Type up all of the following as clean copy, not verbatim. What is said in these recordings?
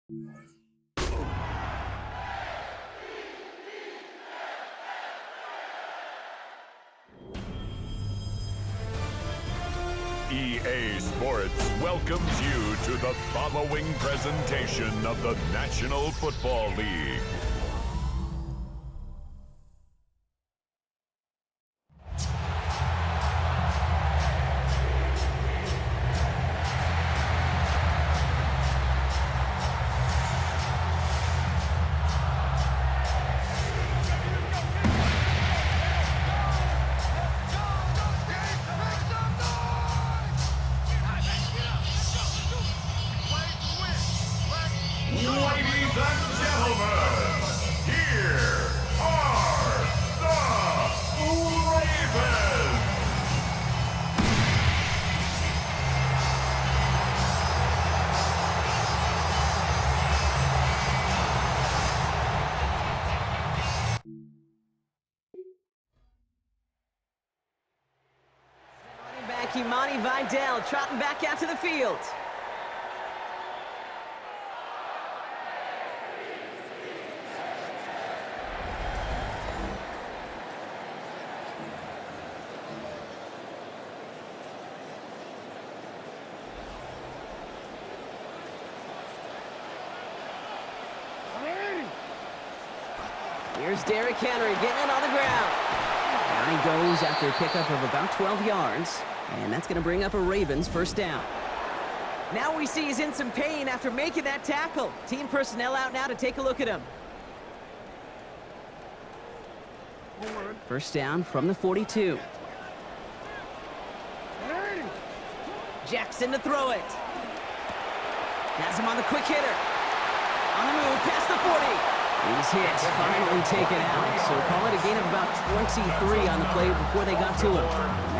EA Sports welcomes you to the following presentation of the National Football League. Ladies and gentlemen, here are the Ravens! Running back Imani Vidal trotting back out to the field. Here's Derrick Henry getting it on the ground. Down he goes after a pickup of about 12 yards. And that's going to bring up a Ravens first down. Now we see he's in some pain after making that tackle. Team personnel out now to take a look at him. First down from the 42. Jackson to throw it. Has him on the quick hitter. On the move past the 40. These hits finally taken out, so call it a gain of about 23 on the play before they got to him.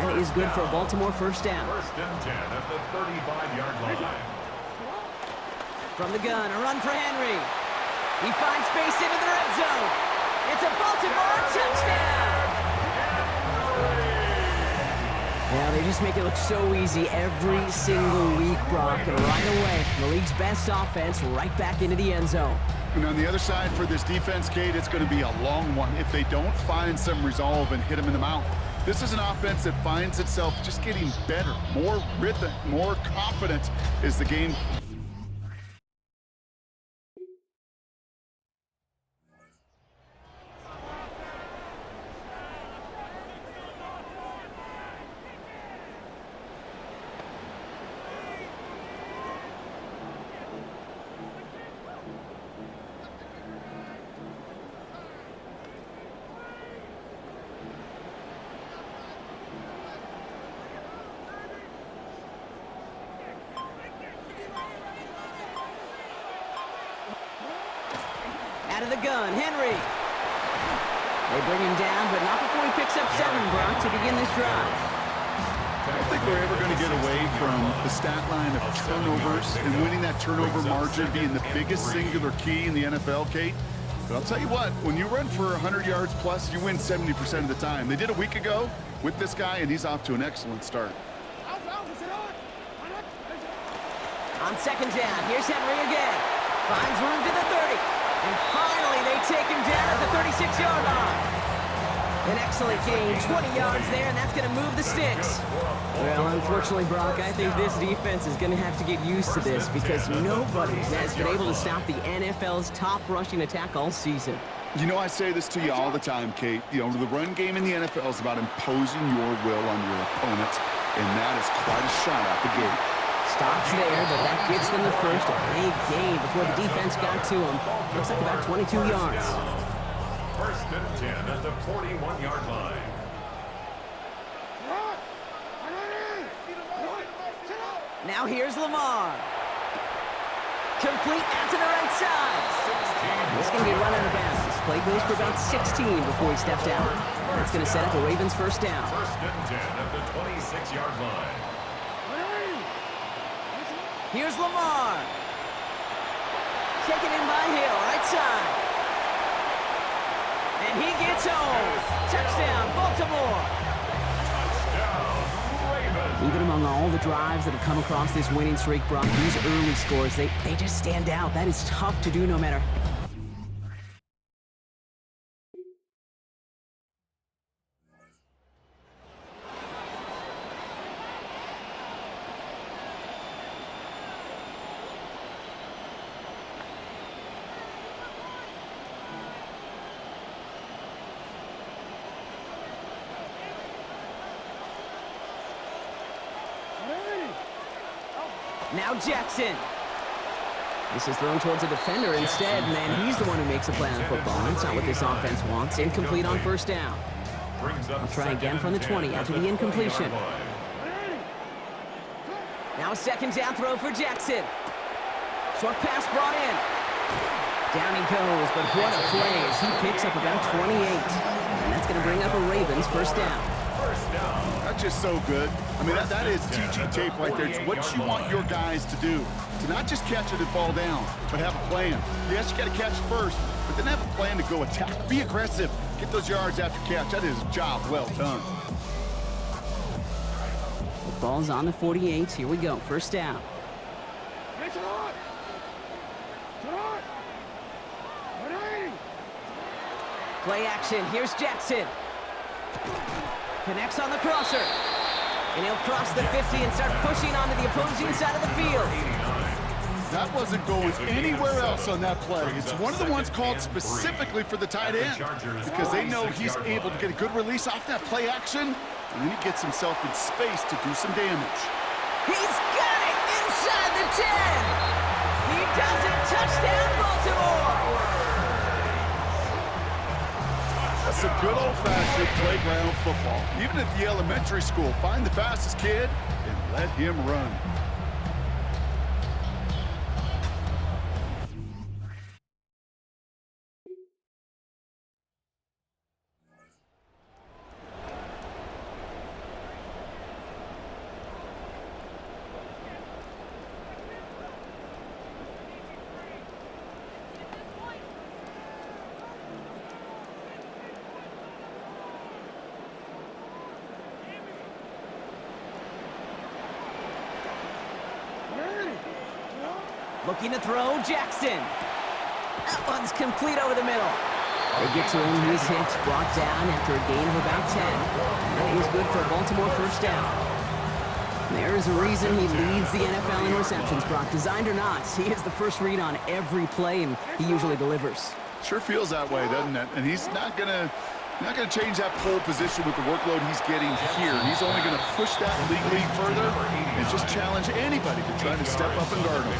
And that is good for a Baltimore first down. First and 10 at the 35-yard line. From the gun, a run for Henry. He finds space into the red zone. It's a Baltimore touchdown! Yeah, they just make it look so easy every single week, Brock. And right away, the league's best offense right back into the end zone. And on the other side for this defense, Kate, it's going to be a long one if they don't find some resolve and hit them in the mouth. This is an offense that finds itself just getting better, more rhythm, more confident as the game. Out of the gun, Henry. They bring him down, but not before he picks up 7, Brock, to begin this drive. I don't think we're ever going to get away from the stat line of turnovers and winning that turnover margin being the biggest singular key in the NFL, Kate. But I'll tell you what, when you run for 100 yards plus, you win 70% of the time. They did a week ago with this guy, and he's off to an excellent start. On second down, here's Henry again. Finds room to the 30. And finally, they take him down at the 36-yard line. An excellent gain, 20 yards there, and that's going to move the sticks. Well, unfortunately, Brock, I think this defense is going to have to get used to this because nobody has been able to stop the NFL's top rushing attack all season. You know, I say this to you all the time, Kate. You know, the run game in the NFL is about imposing your will on your opponent, and that is quite a shot out the gate. Stops there, but that gets them the first. A big gain before the defense got to him. Looks like about 22 yards. First and 10 at the 41-yard line. Now here's Lamar. Complete out to the right side. This is going to be run out of bounds. Play goes for about 16 before he stepped out. That's going to set up a Ravens first down. First and 10 at the 26-yard line. Here's Lamar. Taken in by Hill, right side. And he gets home. Touchdown, Baltimore. Touchdown, Ravens. Even among all the drives that have come across this winning streak, Brock, these early scores, they just stand out. That is tough to do no matter. Now Jackson. This is thrown towards a defender instead, and then he's the one who makes a play on football. That's not what this offense wants. Incomplete on first down. I'll try again from the 20 after the incompletion. Now a second down throw for Jackson. Short pass brought in. Down he goes, but what a play as he picks up about 28. And that's going to bring up a Ravens first down. That's just so good. I mean, that is TG tape right there. It's what you want your guys to do. To not just catch it and fall down, but have a plan. Yes, you got to catch it first, but then have a plan to go attack. Be aggressive. Get those yards after catch. That is a job well done. The ball's on the 48. Here we go. First down. Play action. Here's Jackson. Connects on the crosser. And he'll cross the 50 and start pushing onto the opposing side of the field. That wasn't going anywhere else on that play. It's one of the ones called specifically for the tight end because they know he's able to get a good release off that play action, and then he gets himself in space to do some damage. He's got it inside the 10. He does it. Touchdown, Baltimore. That's some good old-fashioned playground football. Even at the elementary school, find the fastest kid and let him run. Looking to throw, Jackson. That one's complete over the middle. They get to him, he's hit, brought down after a gain of about 10. That is good for a Baltimore first down. There is a reason he leads the NFL in receptions, Brock. Designed or not, he is the first read on every play, and he usually delivers. Sure feels that way, doesn't it? And he's not gonna change that pole position with the workload he's getting here. He's only gonna push that league further and just challenge anybody to try to step up and guard him.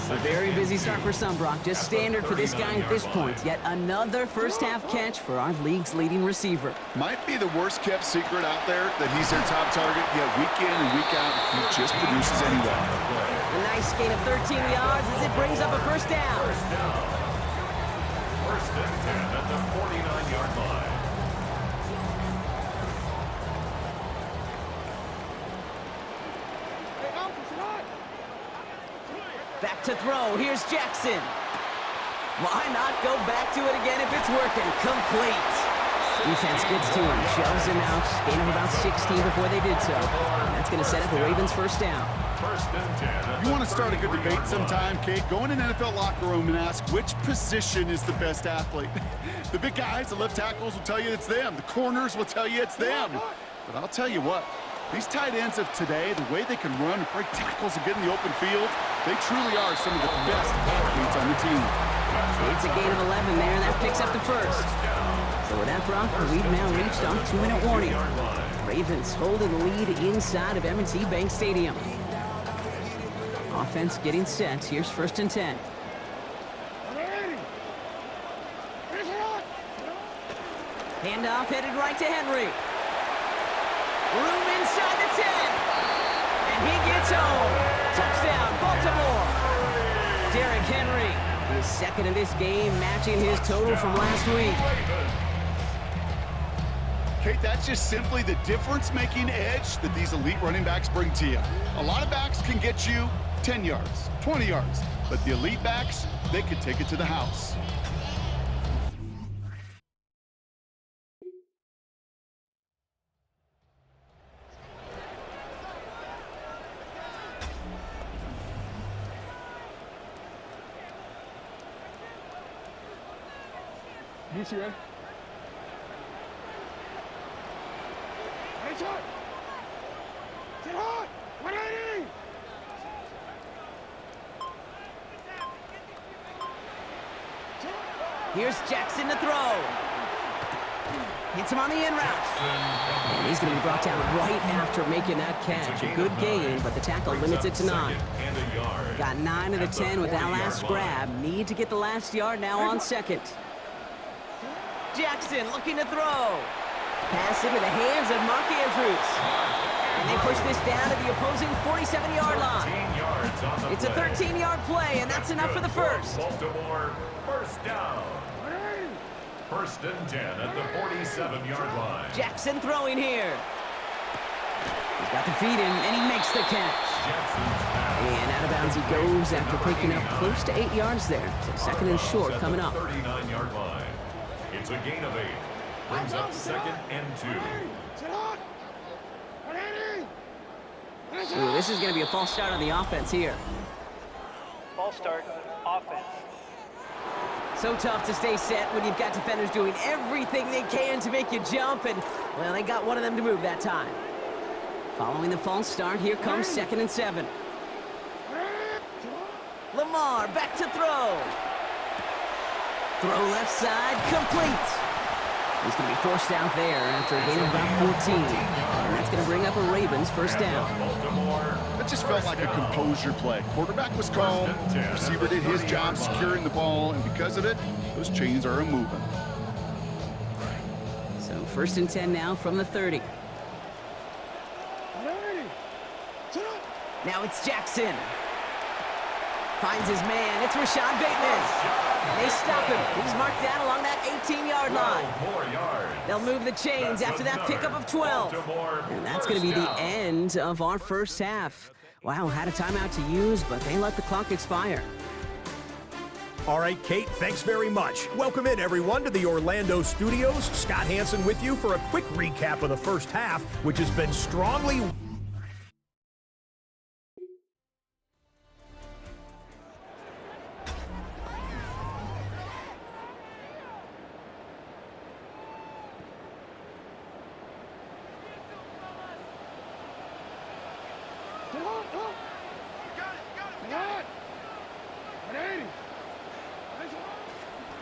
A very busy start for some, Brock. Just standard for this guy at this point. Yet another first-half catch for our league's leading receiver. Might be the worst-kept secret out there that he's their top target, yet week in and week out, he just produces anyway. A nice gain of 13 yards as it brings up a first down. First and 10 at the 49-yard line. Back to throw. Here's Jackson. Why not go back to it again if it's working? Complete. Defense gets to him, shoves him out. Gain of about 16 before they did so. And that's going to set up a Ravens first down. First and 10. You want to start a good debate sometime, Kate? Go in an NFL locker room and ask which position is the best athlete. The big guys, the left tackles will tell you it's them. The corners will tell you it's them. But I'll tell you what, these tight ends of today, the way they can run and break tackles and get in the open field, they truly are some of the best athletes on the team. It's a gain of 11 there, and that picks up the first. So with that, Brock, we've now reached our 2-minute warning. Ravens holding the lead inside of M&T Bank Stadium. Offense getting set. Here's first and 10. Handoff headed right to Henry. Room inside the 10. And he gets home. Touchdown, Baltimore. Derrick Henry, his second in this game, matching his total from last week. Kate, that's just simply the difference-making edge that these elite running backs bring to you. A lot of backs can get you 10 yards, 20 yards, but the elite backs, they can take it to the house. DC ready? Ready, shot! Get hot! 180! Here's Jackson to throw. Hits him on the in route. And he's going to be brought down right after making that catch. A good gain, but the tackle limits it to 9. Got 9 of the 10 with that last grab. Need to get the last yard now on second. Jackson looking to throw. Pass into the hands of Mark Andrews. And they push this down to the opposing 47-yard line. It's a 13-yard play, and that's enough for the first. Baltimore, first down. First and 10 at the 47-yard line. Jackson throwing here. He's got the feet in, and he makes the catch. And out of bounds he goes after picking up close to 8 yards there. So second and short coming up. 39-yard line. It's a gain of 8. Brings up second and 2. Ooh, this is going to be a false start on the offense here. False start, offense. So tough to stay set when you've got defenders doing everything they can to make you jump, and, well, they got one of them to move that time. Following the false start, here comes second and 7. Lamar back to throw. Throw left side, complete. He's going to be forced out there after a gain of about 14. And that's going to bring up a Ravens first down. That just felt like a composure play. Quarterback was calm, receiver did his job securing the ball, and because of it, those chains are moving. So first and 10 now from the 30. Now it's Jackson. Finds his man. It's Rashad Bateman. And they stop him. He's marked down along that 18-yard line. They'll move the chains after that pickup of 12. And that's going to be the end of our first half. Wow, had a timeout to use, but they let the clock expire. All right, Kate, thanks very much. Welcome in, everyone, to the Orlando studios. Scott Hansen with you for a quick recap of the first half, which has been strongly...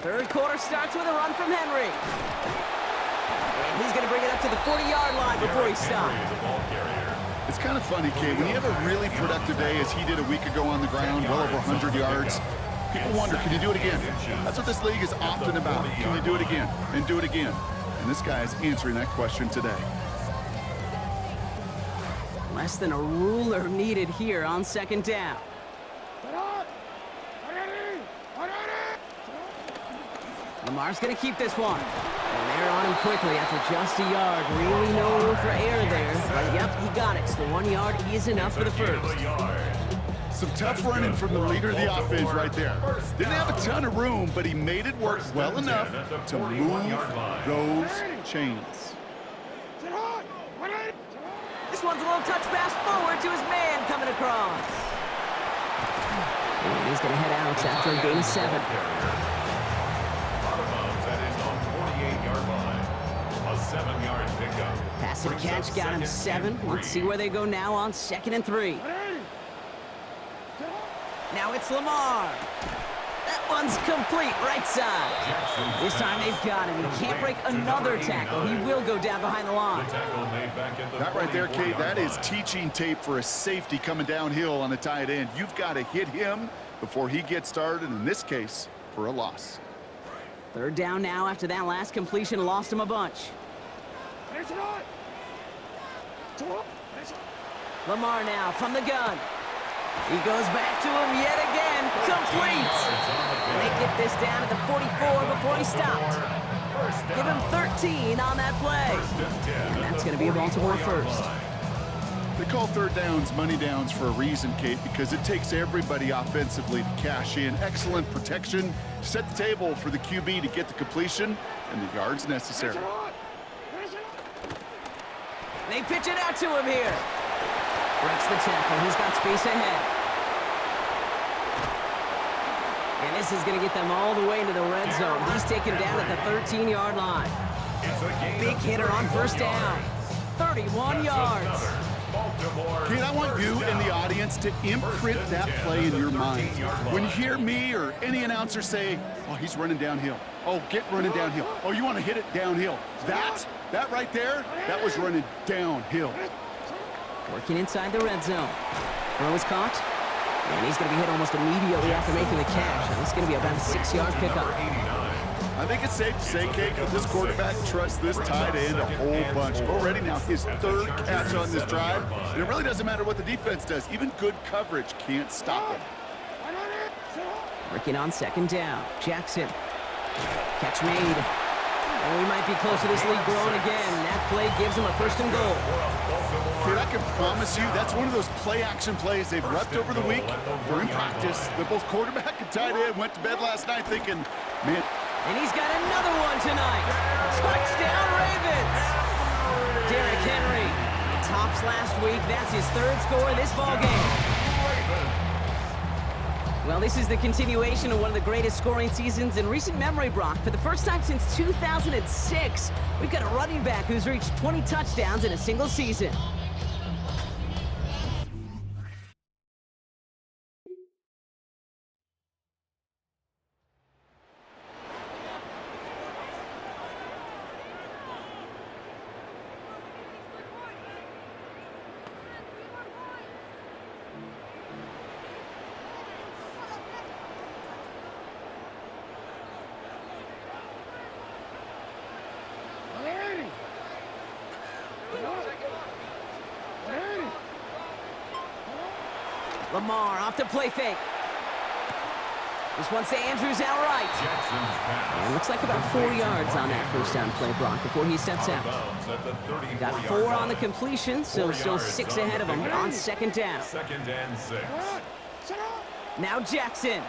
Third quarter starts with a run from Henry. And he's going to bring it up to the 40-yard line before he stops. It's kind of funny, Kate, when you have a really productive day as he did a week ago on the ground, well over 100 yards, people wonder, can you do it again? That's what this league is often about. Can you do it again? And do it again. And this guy is answering that question today. Less than a ruler needed here on second down. Lamar's going to keep this one. And they're on him quickly after just a yard. Really no room for error there. But, yep, he got it. So the 1 yard is enough for the first. Some tough running from the leader of the offense right there. Didn't have a ton of room, but he made it work well enough to move those chains. This one's a little touch pass forward to his man coming across. And he's going to head out after a gain of 7. Pass and catch got him 7. Let's see where they go now on second and 3. Now it's Lamar. That one's complete right side. This time they've got him. He can't break another tackle. He will go down behind the line. That right there, Kate, that is teaching tape for a safety coming downhill on a tight end. You've got to hit him before he gets started, in this case, for a loss. Third down now after that last completion lost him a bunch. Lamar now from the gun. He goes back to him yet again. Complete. And they get this down at the 44 before he stopped. Give him 13 on that play. And that's going to be a Baltimore first. They call third downs money downs for a reason, Kate, because it takes everybody offensively to cash in. Excellent protection, set the table for the QB to get the completion and the yards necessary. They pitch it out to him here. Breaks the tackle. He's got space ahead. And this is going to get them all the way into the red zone. He's taken down at the 13-yard line. Big hitter on first down. 31 yards. Kate, I want you and the audience to imprint that play in your mind. When you hear me or any announcer say, oh, he's running downhill. Oh, get running downhill. Oh, you want to hit it downhill. That right there, that was running downhill. Working inside the red zone. Throw is caught. And he's going to be hit almost immediately after making the catch. And it's going to be about a 6-yard pickup. I think it's safe to say, Kate, that this quarterback trusts this tight end a whole bunch. Already now his 3rd catch on this drive. And it really doesn't matter what the defense does. Even good coverage can't stop him. Working on 2nd down. Jackson. Catch made. And we might be close to this lead growing again. That play gives him a 1st and goal. Kid, I can promise you that's one of those play-action plays they've repped over the week during practice. That both quarterback and tight end went to bed last night thinking, man. And he's got another one tonight. Touchdown, Ravens. Derrick Henry. He tops last week. That's his 3rd score in this ballgame. Well, this is the continuation of one of the greatest scoring seasons in recent memory, Brock. For the first time since 2006, we've got a running back who's reached 20 touchdowns in a single season. Lamar off to play fake. This one's to Andrews outright. And looks like about 4 yards on that first down play, Brock, before he steps out. Got 4 on the completion, so still 6 ahead of him on 2nd down. 2nd and 6. Now Jackson.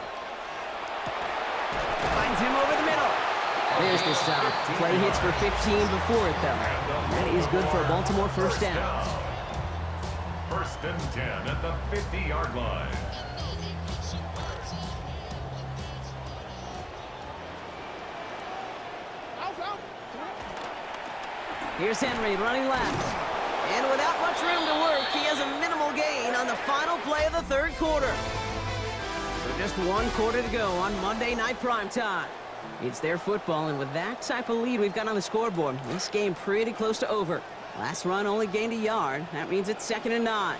Finds him over the middle. There's the stop. Play hits for 15 before it, though. That is good for a Baltimore 1st down. 1st and 10 at the 50-yard line. Here's Henry running left. And without much room to work, he has a minimal gain on the final play of the 3rd quarter. So just 1 quarter to go on Monday Night Primetime. It's their football, and with that type of lead we've got on the scoreboard, this game pretty close to over. Last run only gained a yard. That means it's 2nd and 9.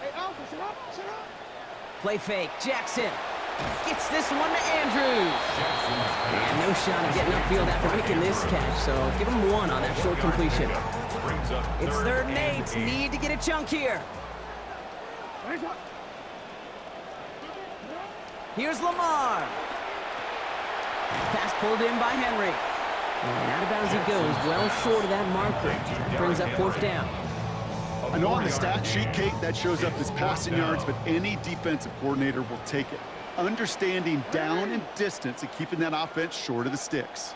Play fake. Jackson gets this one to Andrews. And no shot at getting upfield after making this catch, so give him 1 on that short completion. It's 3rd and 8. Need to get a chunk here. Here's Lamar. Pass pulled in by Henry. And out of bounds he goes, well short of that marker. That brings up 4th down. I know on the stat sheet, Kate, that shows up as passing yards, but any defensive coordinator will take it. Understanding down and distance and keeping that offense short of the sticks.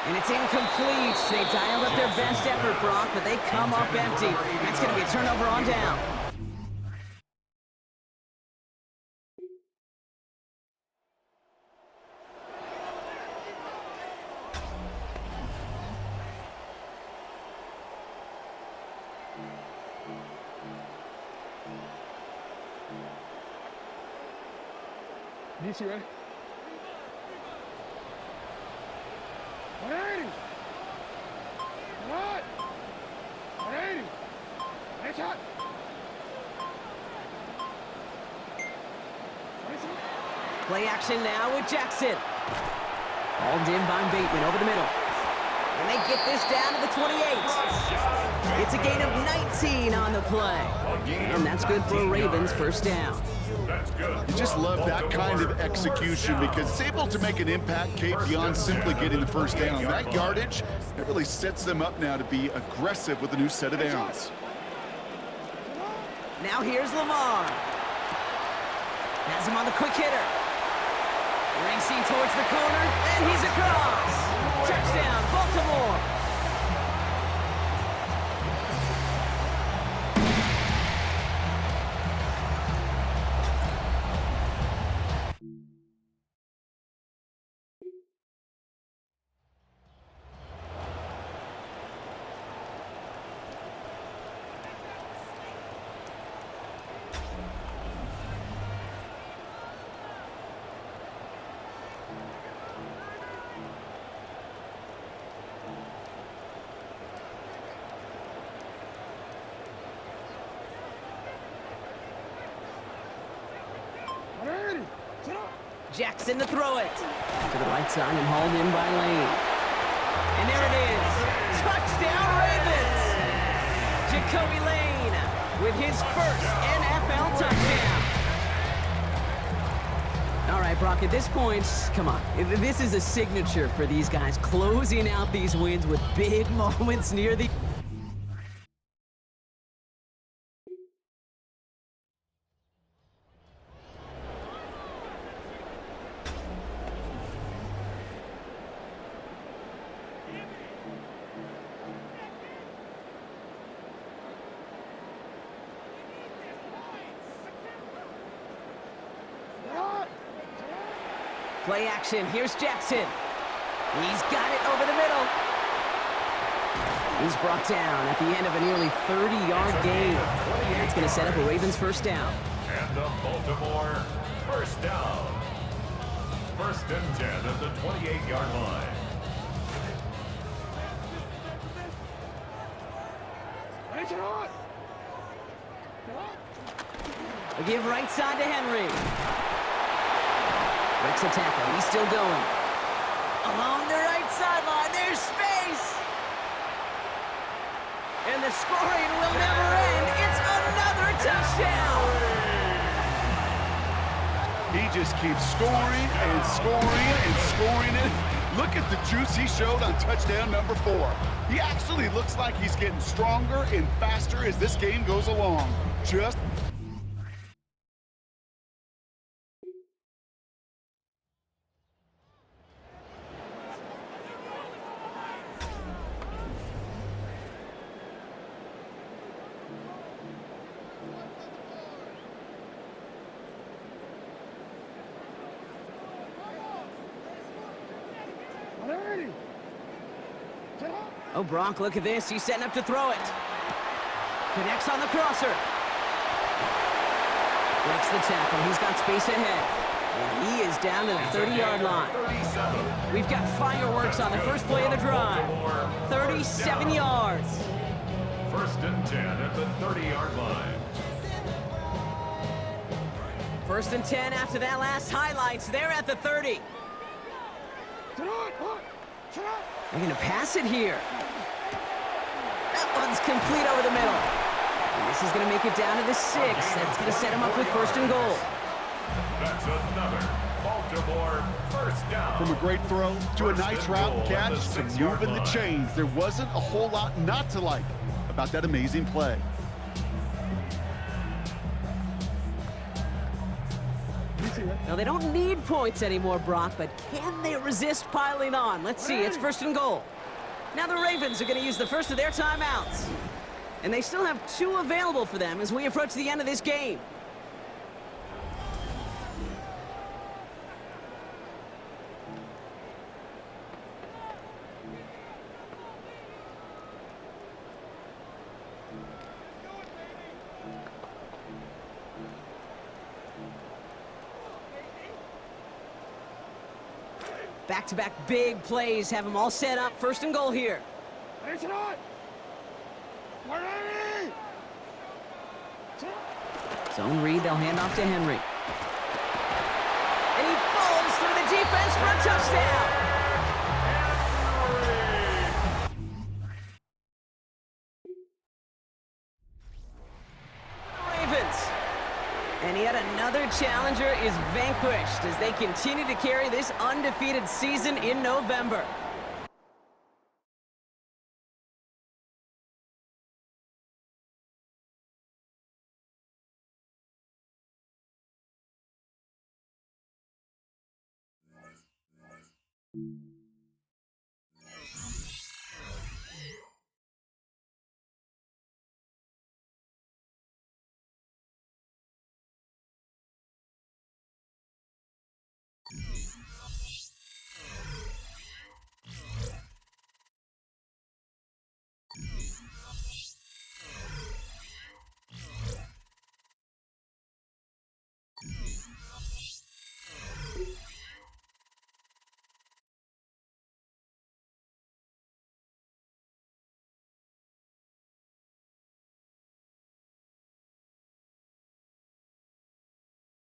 And it's incomplete. They dialed up their best effort, Brock, but they come up empty. That's going to be a turnover on down. DC, ready? 180! What? 180! Nice shot! 27. Play action now with Jackson. Hauled in by Bateman over the middle. And they get this down to the 28. It's a gain of 19 on the play. And that's good for a Ravens 1st down. You just love that kind of execution because it's able to make an impact, Kate, beyond simply getting the 1st down. That yardage, it really sets them up now to be aggressive with a new set of downs. Now here's Lamar. Has him on the quick hitter. Racing towards the corner, and he's across. Touchdown, Baltimore. Jackson to throw it. To the right side and hauled in by Lane. And there it is. Touchdown, Ravens! Jacoby Lane with his first NFL touchdown. All right, Brock, at this point, come on. This is a signature for these guys, closing out these wins with big moments near the... Play action, here's Jackson. He's got it over the middle. He's brought down at the end of a nearly 30-yard gain. That's going to set up a Ravens first down. And the Baltimore first down. First and 10 at the 28-yard line. They give right side to Henry. Breaks the tackle. He's still going. Along the right sideline, there's space. And the scoring will never end. It's another touchdown. He just keeps scoring and scoring and scoring it. Look at the juice he showed on touchdown number 4. He actually looks like he's getting stronger and faster as this game goes along. Just... Oh, Brock, look at this. He's setting up to throw it. Connects on the crosser. Breaks the tackle. He's got space ahead. And he is down to the 30-yard line. We've got fireworks on the first play of the drive. 37 yards. First and 10 at the 30-yard line. First and 10 after that last highlights. They're at the 30. They're going to pass it here. That one's complete over the middle. And this is going to make it down to the 6. That's going to set him up with first and goal. That's another Baltimore first down. From a great throw to a nice route and catch to moving the line. chains. There wasn't a whole lot not to like about that amazing play. Now, they don't need points anymore, Brock, but can they resist piling on? Let's see. It's first and goal. Now the Ravens are going to use the first of their timeouts. And they still have 2 available for them as we approach the end of this game. Back-to-back big plays have them all set up. First and goal here. Zone read, they'll hand off to Henry. And he falls through the defense for a touchdown. Ravens. And yet another challenger is vanquished as they continue to carry this undefeated season in November. Nice.